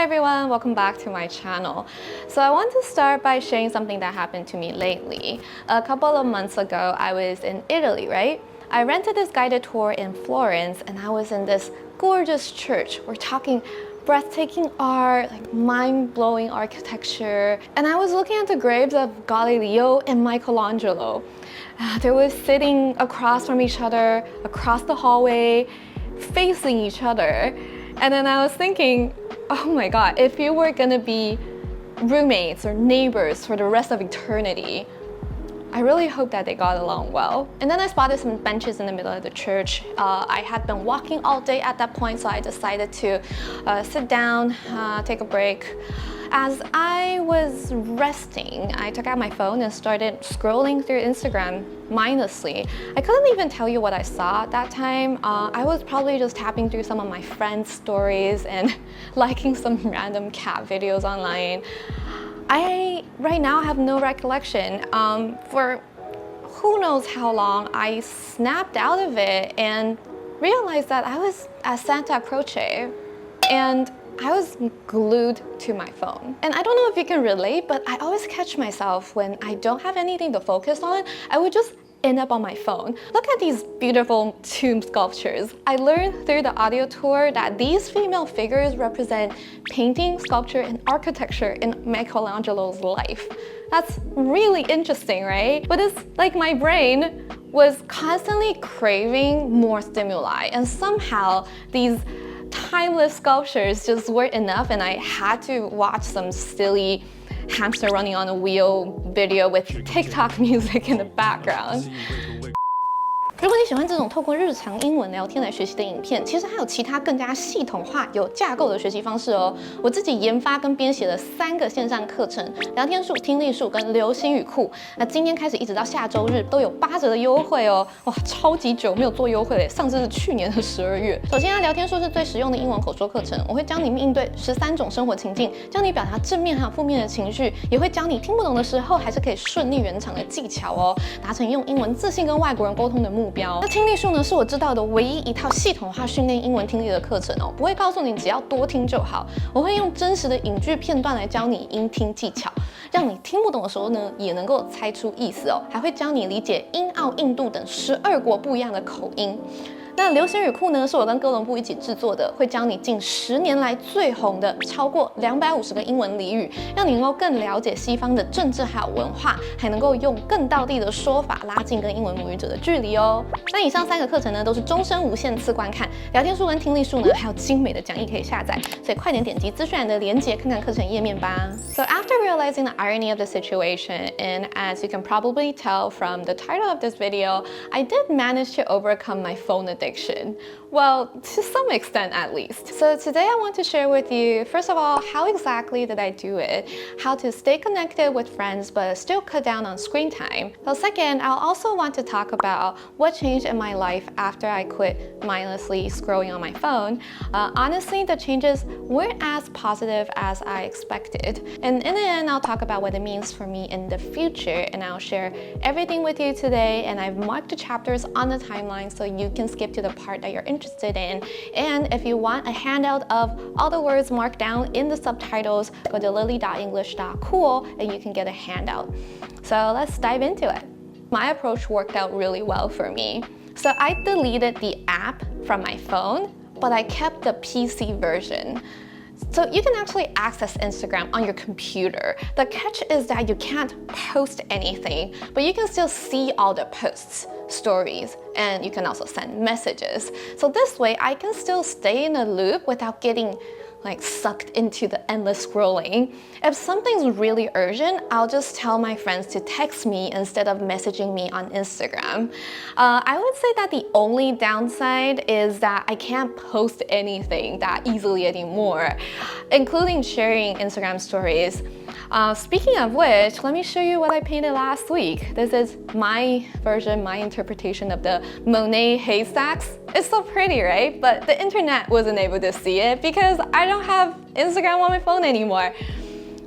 Hi everyone, welcome back to my channel. So I want to start by sharing something that happened to me lately. A couple of months ago, I was in Italy, right? I rented this guided tour in Florence and I was in this gorgeous church. We're talking breathtaking art, like mind-blowing architecture. And I was looking at the graves of Galileo and Michelangelo. They were sitting across from each other, across the hallway, facing each other. And then I was thinking, oh my God, if you were gonna be roommates or neighbors for the rest of eternity, I really hope that they got along well. And then I spotted some benches in the middle of the church. I had been walking all day at that point, so I decided to sit down, take a break. As I was resting, I took out my phone and started scrolling through Instagram mindlessly. I couldn't even tell you what I saw at that time. I was probably just tapping through some of my friends' stories and liking some random cat videos online. I right now have no recollection. For who knows how long, I snapped out of it and realized that I was at Santa Croce and I was glued to my phone. And I don't know if you can relate, but I always catch myself when I don't have anything to focus on, I would just end up on my phone. Look at these beautiful tomb sculptures. I learned through the audio tour that these female figures represent painting, sculpture, and architecture in Michelangelo's life. That's really interesting, right? But it's like my brain was constantly craving more stimuli, and somehow these timeless sculptures just weren't enough, and I had to watch some silly hamster running on a wheel video with TikTok music in the background. 如果你喜欢这种透过日常英文聊天来学习的影片，其实还有其他更加系统化、有架构的学习方式哦。我自己研发跟编写了3个线上课程：聊天术、听力术跟流行语库。那今天开始一直到下周日都有8折的优惠哦！哇，超级久没有做优惠了，上次是去年的12月。首先聊天术是最实用的英文口说课程，我会教你应对13种生活情境，教你表达正面还有负面的情绪，也会教你听不懂的时候还是可以顺利圆场的技巧哦，达成用英文自信跟外国人沟通的目标。那听力术呢，是我知道的唯一一套系统化训练英文听力的课程哦，不会告诉你只要多听就好，我会用真实的影剧片段来教你音听技巧，让你听不懂的时候呢，也能够猜出意思哦，还会教你理解英、澳、印度等12国不一样的口音。那流行语库呢，是我跟哥伦布一起制作的，会教你近10年来最红的超过250个英文俚语，让你能够更了解西方的政治还有文化，还能够用更道地的说法拉近跟英文母语者的距离哦。那以上3个课程呢，都是终身无限次观看，聊天术跟听力术呢，还有精美的讲义可以下载，所以快点点击资讯栏的连结，看看课程页面吧。So after realizing the irony of the situation, and as you can probably tell from the title of this video, I did manage to overcome my phone addiction. Well, to some extent at least. So today I want to share with you, first of all, how exactly did I do it, how to stay connected with friends but still cut down on screen time. So second, I'll also want to talk about what changed in my life after I quit mindlessly scrolling on my phone. Honestly, the changes weren't as positive as I expected. And in the end, I'll talk about what it means for me in the future, and I'll share everything with you today, and I've marked the chapters on the timeline so you can skip to the part that you're interested in. And if you want a handout of all the words marked down in the subtitles, go to lily.english.cool and you can get a handout. So let's dive into it. My approach worked out really well for me. So I deleted the app from my phone, but I kept the PC version. So you can actually access Instagram on your computer. The catch is that you can't post anything, but you can still see all the posts, stories, and you can also send messages. So this way, I can still stay in a loop without getting sucked into the endless scrolling. If something's really urgent, I'll just tell my friends to text me instead of messaging me on Instagram. I would say that the only downside is that I can't post anything that easily anymore, including sharing Instagram stories. Speaking of which, let me show you what I painted last week. This is my version, my interpretation of the Monet haystacks. It's so pretty, right? But the internet wasn't able to see it because I don't have Instagram on my phone anymore.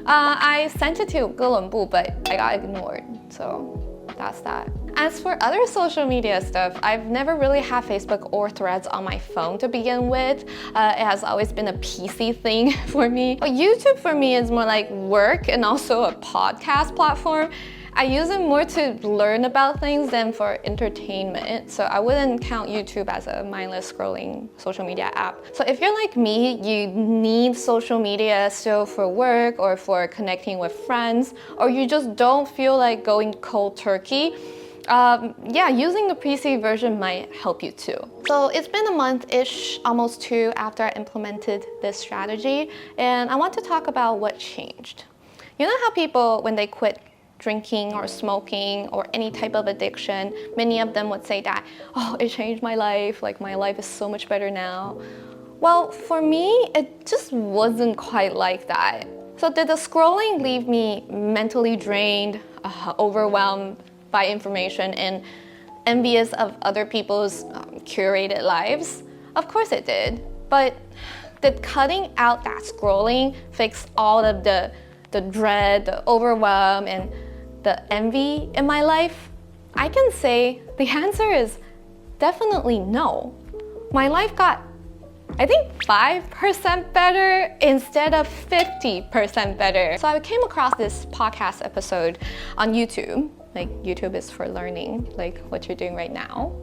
I sent it to 哥伦布, but I got ignored, so that's that. As for other social media stuff, I've never really had Facebook or Threads on my phone to begin with. It has always been a PC thing for me. But YouTube for me is more like work and also a podcast platform. I use it more to learn about things than for entertainment. So I wouldn't count YouTube as a mindless scrolling social media app. So if you're like me, you need social media still for work or for connecting with friends, or you just don't feel like going cold turkey, yeah, using the PC version might help you too. So it's been a month-ish, almost two, after I implemented this strategy, and I want to talk about what changed. You know how people, when they quit drinking or smoking or any type of addiction, many of them would say that, oh, it changed my life, like my life is so much better now. Well, for me, it just wasn't quite like that. So did the scrolling leave me mentally drained, overwhelmed by information and envious of other people's curated lives? Of course it did. But did cutting out that scrolling fix all of the dread, the overwhelm, and the envy in my life? I can say the answer is definitely no. My life got, I think, 5% better instead of 50% better. So I came across this podcast episode on YouTube. Like, YouTube is for learning, like what you're doing right now.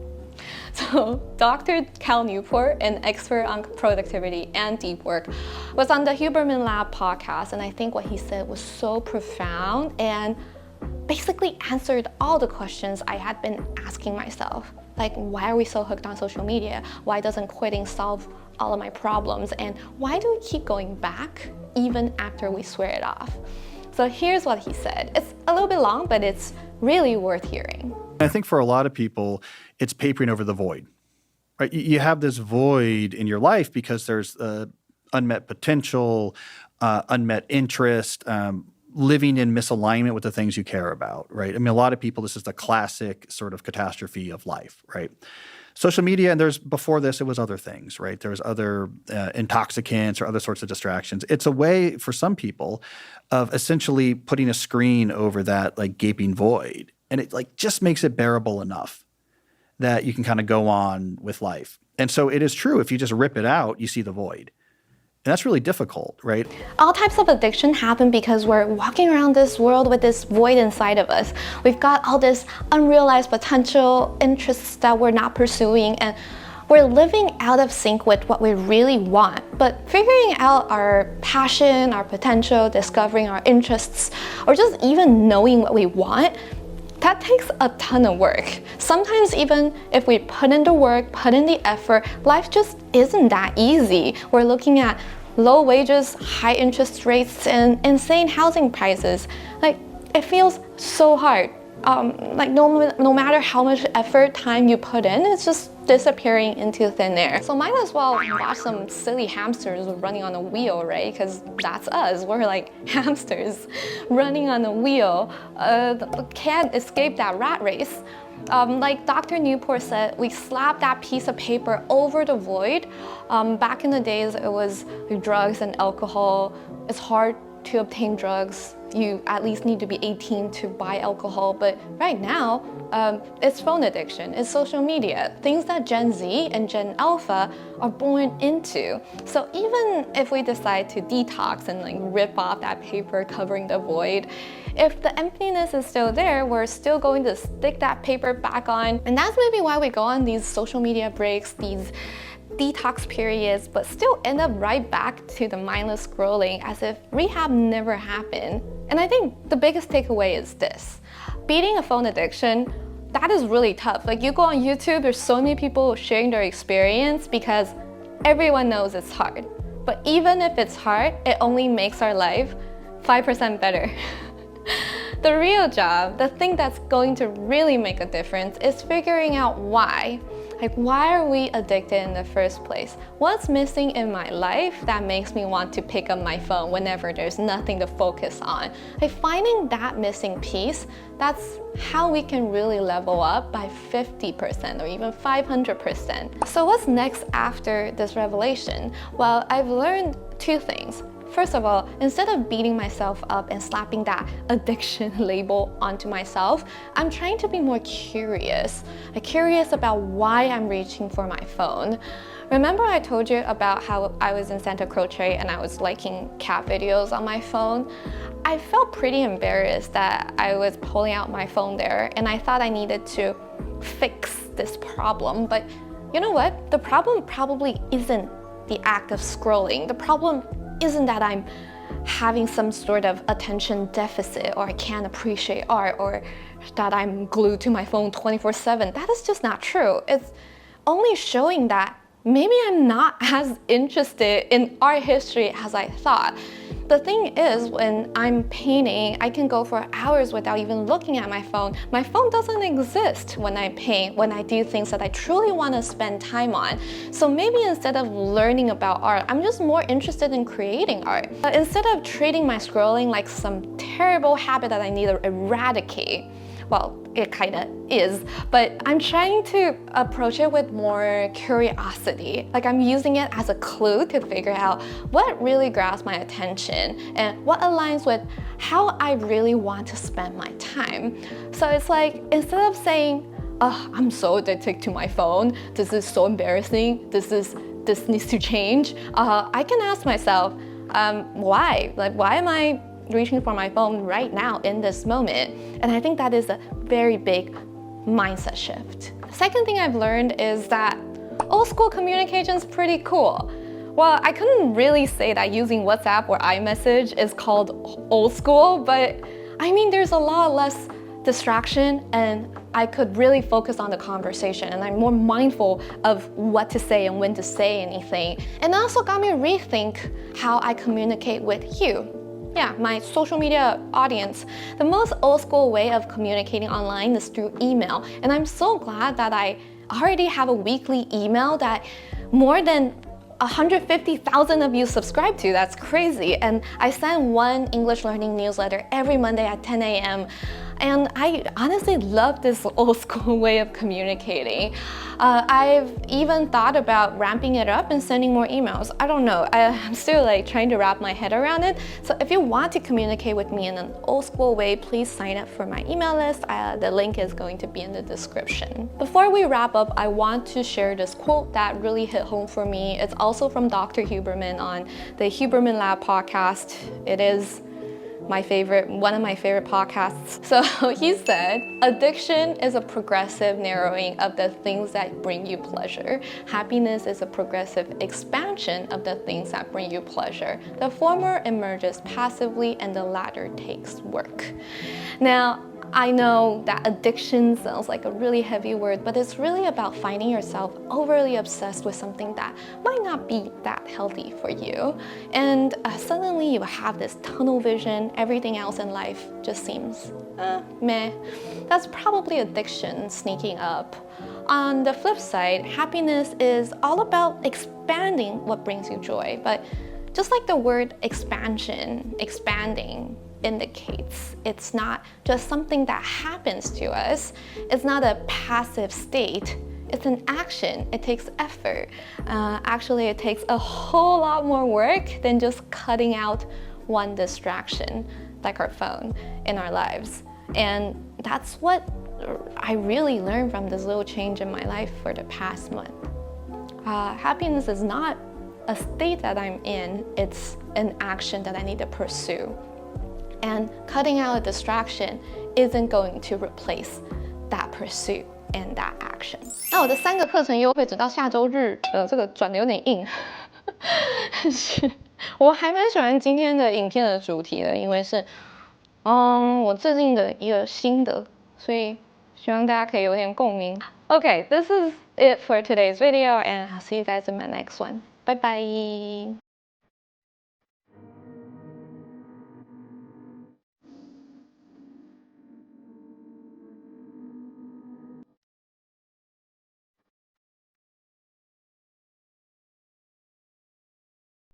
So Dr. Cal Newport, an expert on productivity and deep work, was on the Huberman Lab podcast, and I think what he said was so profound and basically answered all the questions I had been asking myself. Like, why are we so hooked on social media? Why doesn't quitting solve all of my problems? And why do we keep going back even after we swear it off? So here's what he said. It's a little bit long, but it's really worth hearing. I think for a lot of people, it's papering over the void, right? You have this void in your life because there's unmet potential, unmet interest, living in misalignment with the things you care about, right? I mean, a lot of people, this is the classic sort of catastrophe of life, right? Social media, and before this, it was other things, right? There's other intoxicants or other sorts of distractions. It's a way for some people of essentially putting a screen over that like gaping void. And it like just makes it bearable enough that you can kind of go on with life. And so it is true, if you just rip it out, you see the void. And that's really difficult, right? All types of addiction happen because we're walking around this world with this void inside of us. We've got all this unrealized potential, interests that we're not pursuing, and we're living out of sync with what we really want. But figuring out our passion, our potential, discovering our interests, or just even knowing what we want, that takes a ton of work. Sometimes even if we put in the work, put in the effort, life just isn't that easy. We're looking at low wages, high interest rates, and insane housing prices. Like, it feels so hard. Like no matter how much effort, time you put in, it's just disappearing into thin air. So might as well watch some silly hamsters running on a wheel, right? Because that's us. We're like hamsters running on a wheel. Can't escape that rat race. Like Dr. Newport said, we slap that piece of paper over the void. Back in the days, it was drugs and alcohol. It's hard to obtain drugs. You at least need to be 18 to buy alcohol. But right now, it's phone addiction, it's social media, things that Gen Z and Gen Alpha are born into. So even if we decide to detox and like rip off that paper covering the void, if the emptiness is still there, we're still going to stick that paper back on. And that's maybe why we go on these social media breaks, these detox periods, but still end up right back to the mindless scrolling as if rehab never happened. And I think the biggest takeaway is this: beating a phone addiction, that is really tough. Like, you go on YouTube, there's so many people sharing their experience because everyone knows it's hard. But even if it's hard, it only makes our life 5% better. The real job, the thing that's going to really make a difference, is figuring out why. Like, why are we addicted in the first place? What's missing in my life that makes me want to pick up my phone whenever there's nothing to focus on? Like, finding that missing piece, that's how we can really level up by 50% or even 500%. So what's next after this revelation? Well, I've learned two things. First of all, instead of beating myself up and slapping that addiction label onto myself, I'm trying to be more curious. Curious about why I'm reaching for my phone. Remember I told you about how I was in Santa Croce and I was liking cat videos on my phone? I felt pretty embarrassed that I was pulling out my phone there, and I thought I needed to fix this problem. But you know what? The problem probably isn't the act of scrolling. The problem isn't that I'm having some sort of attention deficit, or I can't appreciate art, or that I'm glued to my phone 24/7. That is just not true. It's only showing that maybe I'm not as interested in art history as I thought. The thing is, when I'm painting, I can go for hours without even looking at my phone. My phone doesn't exist when I paint, when I do things that I truly want to spend time on. So maybe instead of learning about art, I'm just more interested in creating art. But instead of treating my scrolling like some terrible habit that I need to eradicate, well, it kind of is, but I'm trying to approach it with more curiosity. Like I'm using it as a clue to figure out what really grabs my attention and what aligns with how I really want to spend my time. So it's like, instead of saying, oh, I'm so addicted to my phone, this is so embarrassing, this needs to change, I can ask myself, why? Like, why am I reaching for my phone right now in this moment? And I think that is a very big mindset shift. Second thing I've learned is that old school communication is pretty cool. Well, I couldn't really say that using WhatsApp or iMessage is called old school, but I mean, there's a lot less distraction and I could really focus on the conversation, and I'm more mindful of what to say and when to say anything. And it also got me to rethink how I communicate with you. Yeah, my social media audience. The most old school way of communicating online is through email. And I'm so glad that I already have a weekly email that more than 150,000 of you subscribe to. That's crazy. And I send one English learning newsletter every Monday at 10 a.m. And I honestly love this old school way of communicating. I've even thought about ramping it up and sending more emails. I don't know, I'm still like trying to wrap my head around it. So if you want to communicate with me in an old school way, please sign up for my email list. The link is going to be in the description. Before we wrap up, I want to share this quote that really hit home for me. It's also from Dr. Huberman on the Huberman Lab podcast. It is one of my favorite podcasts. So he said, addiction is a progressive narrowing of the things that bring you pleasure. Happiness is a progressive expansion of the things that bring you pleasure. The former emerges passively and the latter takes work. Now, I know that addiction sounds like a really heavy word, but it's really about finding yourself overly obsessed with something that might not be that healthy for you. And suddenly you have this tunnel vision, everything else in life just seems meh. That's probably addiction sneaking up. On the flip side, happiness is all about expanding what brings you joy. But just like the word expansion, expanding, indicates, it's not just something that happens to us. It's not a passive state. It's an action. It takes effort. Actually, it takes a whole lot more work than just cutting out one distraction, like our phone, in our lives. And that's what I really learned from this little change in my life for the past month. Happiness is not a state that I'm in. It's an action that I need to pursue. And cutting out a distraction isn't going to replace that pursuit and that action. 那我的3个课程优惠直到下周日，这个转的有点硬，但是我还蛮喜欢今天的影片的主题的，因为是我最近的一个心得，所以希望大家可以有点共鸣。Okay, this is it for today's video, and I'll see you guys in my next one. Bye bye.